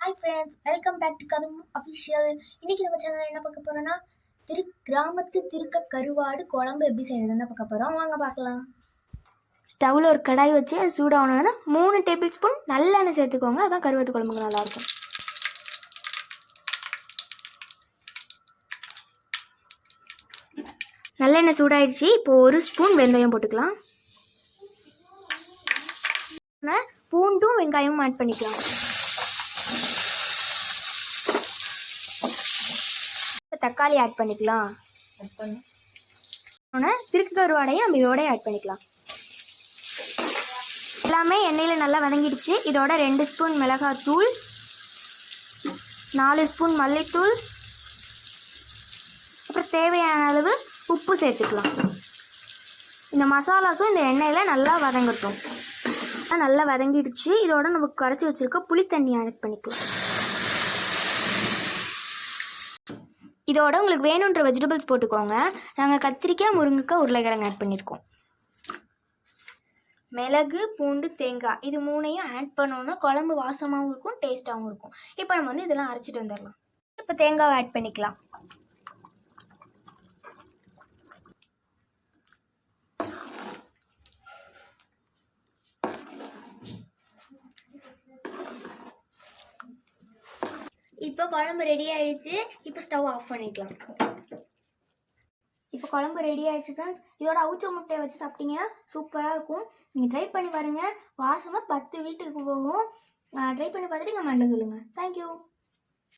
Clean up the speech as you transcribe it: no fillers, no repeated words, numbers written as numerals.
Hi friends, welcome back to கதம் official. இன்றைக்கி நம்ம சேனலில் என்ன பார்க்க போகிறோன்னா கிராமத்து திருக்க கருவாடு குழம்பு எப்படி செய்யறதுன்னு பார்க்க போகிறோம். வாங்க பார்க்கலாம். ஸ்டவ்வில் ஒரு கடாய் வச்சு அது சூடாகணுன்னா 3 டேபிள் ஸ்பூன் நல்லெண்ணெய் சேர்த்துக்கோங்க. அதான் கருவாட்டு குழம்புக்கு நல்லாயிருக்கும். நல்லெண்ணெய் சூடாயிடுச்சு. இப்போது 1 ஸ்பூன் வெந்தயம் போட்டுக்கலாம். பூண்டும் வெங்காயமும் ஆட் பண்ணிக்கலாம். தக்காளி ஆட் பண்ணிக்கலாம். திருக்கு கருவாடையும் நம்ம இதோட ஆட் பண்ணிக்கலாம். எல்லாமே எண்ணெயில் நல்லா வதங்கிடுச்சு. இதோட 2 ஸ்பூன் மிளகாத்தூள், 4 ஸ்பூன் மல்லித்தூள், அப்புறம் தேவையான அளவு உப்பு சேர்த்துக்கலாம். இந்த மசாலாஸும் இந்த எண்ணெயில் நல்லா வதங்கட்டும். நல்லா வதங்கிடுச்சு. இதோட நம்ம கரைச்சி வச்சுருக்க புளி தண்ணி ஆட் பண்ணிக்கலாம். இதோட உங்களுக்கு வேணுன்ற வெஜிடபிள்ஸ் போட்டுக்கோங்க. நாங்கள் கத்திரிக்காய், முருங்கைக்காய், உருளைக்கிழங்கு ஆட் பண்ணியிருக்கோம். மிளகு, பூண்டு, தேங்காய் இது 3ஐயும் ஆட் பண்ணோன்னா குழம்பு வாசமாகவும் இருக்கும், டேஸ்ட்டாகவும் இருக்கும். இப்போ நம்ம இதெல்லாம் அரைச்சிட்டு வந்துடலாம். இப்போ தேங்காவை ஆட் பண்ணிக்கலாம். இப்போ குழம்பு ரெடி ஆகிடுச்சு. இப்போ ஸ்டவ் ஆஃப் பண்ணிக்கலாம். இப்போ குழம்பு ரெடி ஆகிடுச்சு ஃப்ரெண்ட்ஸ். இதோட அவிச்ச முட்டையை வச்சு சாப்பிட்டீங்கன்னா சூப்பராக இருக்கும். நீங்கள் ட்ரை பண்ணி பாருங்கள். வாசமாக 10 வீட்டுக்கு போகும். ட்ரை பண்ணி பார்த்துட்டு கமெண்ட்டில் சொல்லுங்கள். தேங்க்யூ.